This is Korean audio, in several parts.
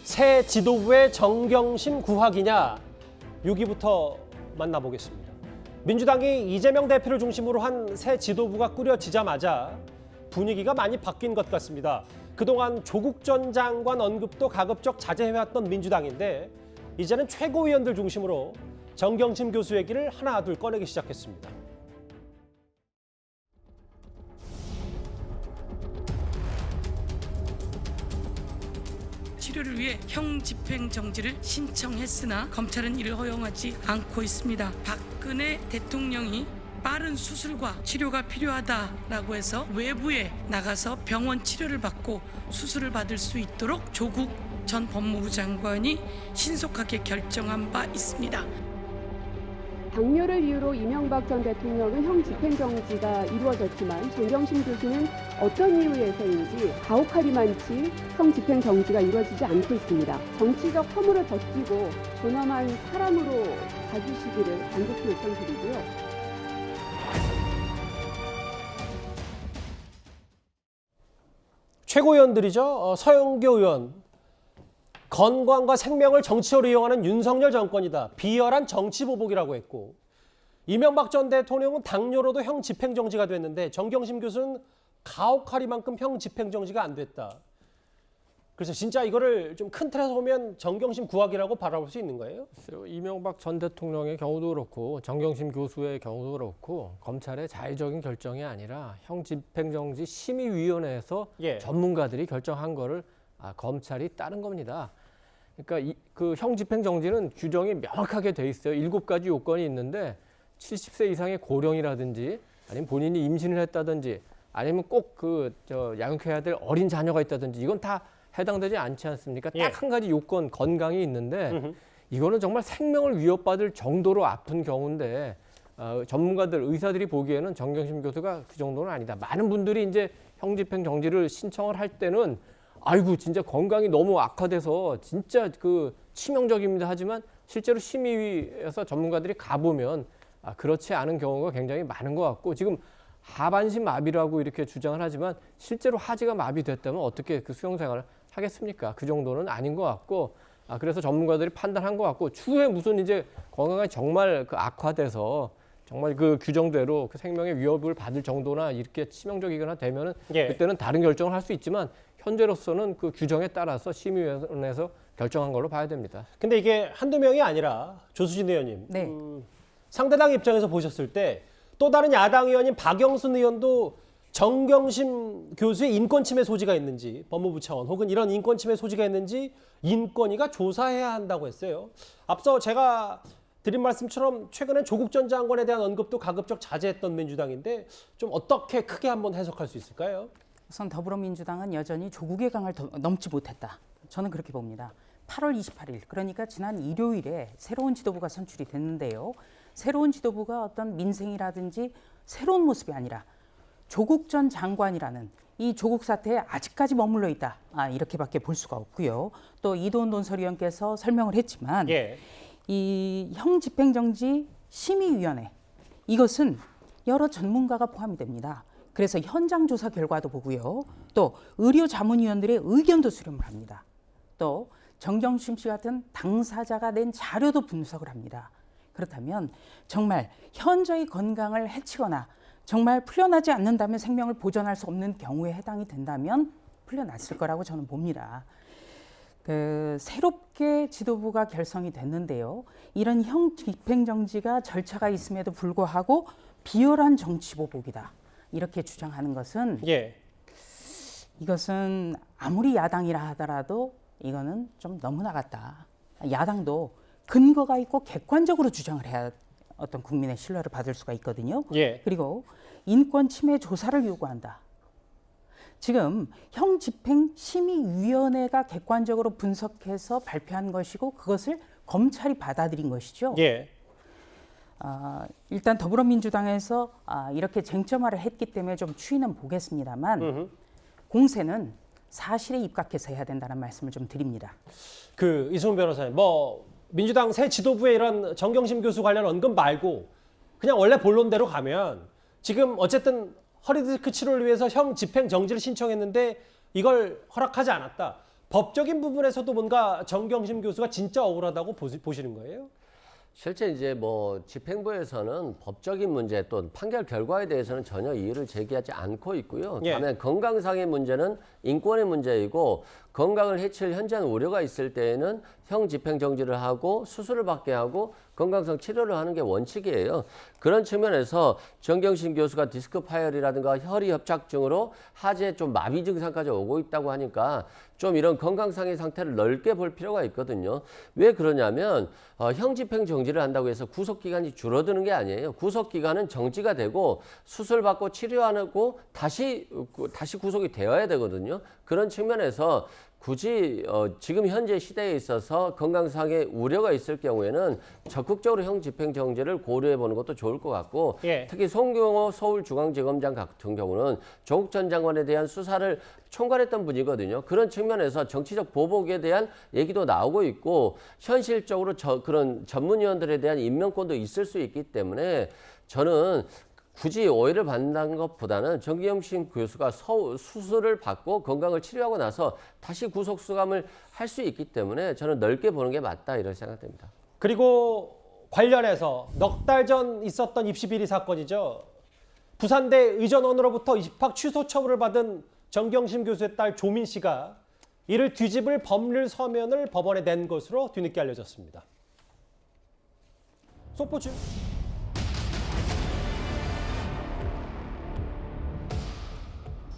새 지도부의 정경심 구학이냐? 6위부터 만나보겠습니다. 민주당이 이재명 대표를 중심으로 한 새 지도부가 꾸려지자마자 분위기가 많이 바뀐 것 같습니다. 그동안 조국 전 장관 언급도 가급적 자제해왔던 민주당인데 이제는 최고위원들 중심으로 정경심 교수 얘기를 하나 둘 꺼내기 시작했습니다. 치료를 위해 형 집행정지를 신청했으나 검찰은 이를 허용하지 않고 있습니다. 박근혜 대통령이 빠른 수술과 치료가 필요하다라고 해서 외부에 나가서 병원 치료를 받고 수술을 받을 수 있도록 조국 전 법무부 장관이 신속하게 결정한 바 있습니다. 당뇨를 이유로 이명박 전 대통령은 형 집행정지가 이루어졌지만 정경심 교수는 어떤 이유에서인지 가혹하리만치 형 집행정지가 이루어지지 않고 있습니다. 정치적 혐오를 벗기고 존엄한 사람으로 봐주시기를 간곡히 요청드리고요. 최고위원들이죠. 서영교 의원. 건강과 생명을 정치적으로 이용하는 윤석열 정권이다. 비열한 정치 보복이라고 했고, 이명박 전 대통령은 당뇨로도 형 집행정지가 됐는데 정경심 교수는 가혹하리만큼 형 집행정지가 안 됐다. 그래서 진짜 이거를 좀 큰 틀에서 보면 정경심 구학이라고 바라볼 수 있는 거예요? 이명박 전 대통령의 경우도 그렇고 정경심 교수의 경우도 그렇고 검찰의 자의적인 결정이 아니라 형 집행정지 심의위원회에서 전문가들이 결정한 거를 검찰이 따른 겁니다. 그러니까 그 형 집행정지는 규정이 명확하게 돼 있어요. 7가지 요건이 있는데 70세 이상의 고령이라든지 아니면 본인이 임신을 했다든지 아니면 꼭 양육해야 될 어린 자녀가 있다든지 이건 다 해당되지 않지 않습니까? 딱 한 가지 요건 건강이 있는데 이거는 정말 생명을 위협받을 정도로 아픈 경우인데 전문가들 의사들이 보기에는 정경심 교수가 그 정도는 아니다. 많은 분들이 이제 형 집행정지를 신청을 할 때는 아이고 진짜 건강이 너무 악화돼서 진짜 치명적입니다 하지만 실제로 심의위에서 전문가들이 가보면 그렇지 않은 경우가 굉장히 많은 것 같고 지금 하반신 마비라고 이렇게 주장을 하지만 실제로 하지가 마비됐다면 어떻게 그 수용생활을 하겠습니까? 그 정도는 아닌 것 같고 그래서 전문가들이 판단한 것 같고 추후에 무슨 이제 건강이 정말 악화돼서 정말 그 규정대로 그 생명의 위협을 받을 정도나 이렇게 치명적이거나 되면은 그때는 다른 결정을 할 수 있지만 현재로서는 그 규정에 따라서 심의위원회에서 결정한 걸로 봐야 됩니다. 근데 이게 한두 명이 아니라 조수진 의원님. 네. 상대당 입장에서 보셨을 때 또 다른 야당 의원인 박영순 의원도 정경심 교수의 인권 침해 소지가 있는지 법무부 차원 혹은 이런 인권 침해 소지가 있는지 인권위가 조사해야 한다고 했어요. 앞서 제가 드린 말씀처럼 최근에 조국 전 장관에 대한 언급도 가급적 자제했던 민주당인데 좀 어떻게 크게 한번 해석할 수 있을까요? 우선 더불어민주당은 여전히 조국의 강을 넘지 못했다. 저는 그렇게 봅니다. 8월 28일 그러니까 지난 일요일에 새로운 지도부가 선출이 됐는데요. 새로운 지도부가 어떤 민생이라든지 새로운 모습이 아니라 조국 전 장관이라는 이 조국 사태에 아직까지 머물러 있다. 이렇게밖에 볼 수가 없고요. 또 이도훈 논설위원께서 설명을 했지만 이 형 집행정지 심의위원회 이것은 여러 전문가가 포함이 됩니다. 그래서 현장 조사 결과도 보고요. 또 의료자문위원들의 의견도 수렴을 합니다. 또 정경심 씨 같은 당사자가 낸 자료도 분석을 합니다. 그렇다면 정말 현저히 건강을 해치거나 정말 풀려나지 않는다면 생명을 보존할 수 없는 경우에 해당이 된다면 풀려났을 거라고 저는 봅니다. 새롭게 지도부가 결성이 됐는데요. 이런 형 집행정지가 절차가 있음에도 불구하고 비열한 정치 보복이다. 이렇게 주장하는 것은 이것은 아무리 야당이라 하더라도 이거는 좀 너무 나갔다. 야당도 근거가 있고 객관적으로 주장을 해야 어떤 국민의 신뢰를 받을 수가 있거든요. 그리고 인권 침해 조사를 요구한다. 지금 형 집행 심의위원회가 객관적으로 분석해서 발표한 것이고 그것을 검찰이 받아들인 것이죠. 일단 더불어민주당에서 이렇게 쟁점화를 했기 때문에 좀 추이는 보겠습니다만 공세는 사실에 입각해서 해야 된다는 말씀을 좀 드립니다. 이승훈 변호사님, 민주당 새 지도부의 이런 정경심 교수 관련 언급 말고 그냥 원래 본론대로 가면 지금 어쨌든 허리디스크 치료를 위해서 형 집행 정지를 신청했는데 이걸 허락하지 않았다. 법적인 부분에서도 뭔가 정경심 교수가 진짜 억울하다고 보시는 거예요? 실제 이제 뭐 집행부에서는 법적인 문제 또 판결 결과에 대해서는 전혀 이의를 제기하지 않고 있고요. 예. 다만 건강상의 문제는 인권의 문제이고 건강을 해칠 현저한 우려가 있을 때에는 형 집행정지를 하고 수술을 받게 하고 건강상 치료를 하는 게 원칙이에요. 그런 측면에서 정경심 교수가 디스크 파열이라든가 허리 협착증으로 하지에 좀 마비 증상까지 오고 있다고 하니까 좀 이런 건강상의 상태를 넓게 볼 필요가 있거든요. 왜 그러냐면 형 집행정지를 한다고 해서 구속기간이 줄어드는 게 아니에요. 구속기간은 정지가 되고 수술받고 치료하고 다시 구속이 되어야 되거든요. 그런 측면에서 굳이 지금 현재 시대에 있어서 건강상의 우려가 있을 경우에는 적극적으로 형 집행정지를 고려해보는 것도 좋을 것 같고 예. 특히 송경호 서울중앙지검장 같은 경우는 조국 전 장관에 대한 수사를 총괄했던 분이거든요. 그런 측면에서 정치적 보복에 대한 얘기도 나오고 있고 현실적으로 그런 전문위원들에 대한 임명권도 있을 수 있기 때문에 저는 굳이 오해를 받는 것보다는 정경심 교수가 수술을 받고 건강을 치료하고 나서 다시 구속 수감을 할 수 있기 때문에 저는 넓게 보는 게 맞다 이렇게 생각됩니다. 그리고 관련해서 넉 달 전 있었던 입시 비리 사건이죠. 부산대 의전원으로부터 입학 취소 처분을 받은 정경심 교수의 딸 조민 씨가 이를 뒤집을 법률 서면을 법원에 낸 것으로 뒤늦게 알려졌습니다. 속보주.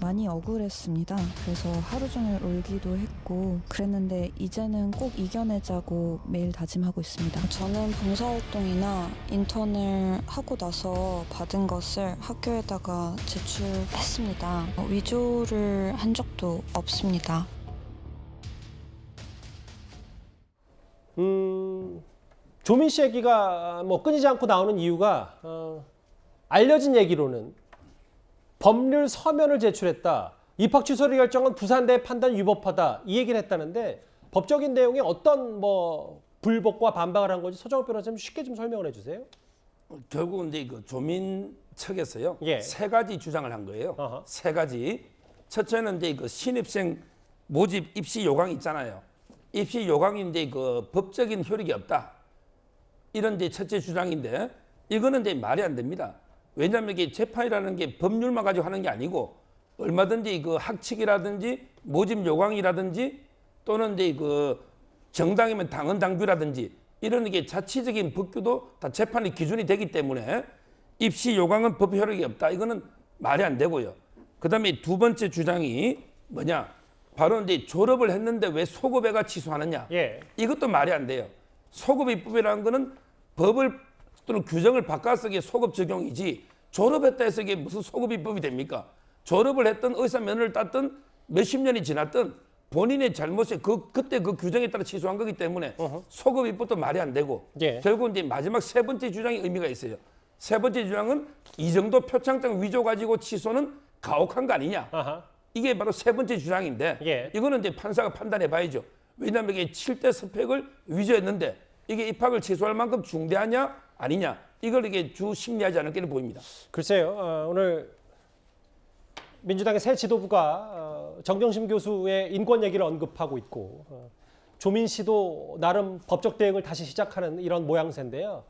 많이 억울했습니다. 그래서 하루 종일 울기도 했고 그랬는데 이제는 꼭 이겨내자고 매일 다짐하고 있습니다. 저는 봉사활동이나 인턴을 하고 나서 받은 것을 학교에다가 제출했습니다. 위조를 한 적도 없습니다. 조민 씨 얘기가 뭐 끊이지 않고 나오는 이유가 알려진 얘기로는 법률 서면을 제출했다. 입학 취소를 결정한 부산대 판단 위법하다. 이 얘기를 했다는데 법적인 내용에 어떤 뭐 불복과 반박을 한 건지 서정욱 변호사님 쉽게 좀 설명을 해주세요. 결국은 이제 그 조민 측에서요. 예. 세 가지 주장을 한 거예요. 어허. 세 가지. 첫째는 이제 그 신입생 모집 입시 요강 있잖아요. 입시 요강인데 그 법적인 효력이 없다. 이런 이제 첫째 주장인데 이거는 이제 말이 안 됩니다. 왜냐하면 이게 재판이라는 게 법률만 가지고 하는 게 아니고 얼마든지 그 학칙이라든지 모집 요강이라든지 또는 이제 그 정당이면 당헌 당규라든지 이런 게 자치적인 법규도 다 재판의 기준이 되기 때문에 입시 요강은 법 효력이 없다. 이거는 말이 안 되고요. 그다음에 두 번째 주장이 뭐냐? 바로 이제 졸업을 했는데 왜 소급외가 취소하느냐? 예. 이것도 말이 안 돼요. 소급 입법이라는 거는 법을 또는 규정을 바꿔서 이게 소급 적용이지 졸업했다 해서 이게 무슨 소급 입법이 됩니까? 졸업을 했던 의사 면허를 땄던 몇십 년이 지났던 본인의 잘못에 그때 그 규정에 따라 취소한 거기 때문에 소급 입법도 말이 안 되고 예. 결국 이제 마지막 세 번째 주장이 의미가 있어요. 세 번째 주장은 이 정도 표창장 위조 가지고 취소는 가혹한 거 아니냐? 아하. 이게 바로 세 번째 주장인데 예. 이거는 이제 판사가 판단해 봐야죠. 왜냐하면 이게 7대 스펙을 위조했는데 이게 입학을 취소할 만큼 중대하냐 아니냐 이걸 이게 주 심리하지 않을게는 보입니다. 글쎄요. 오늘 민주당의 새 지도부가 정경심 교수의 인권 얘기를 언급하고 있고 조민 씨도 나름 법적 대응을 다시 시작하는 이런 모양새인데요.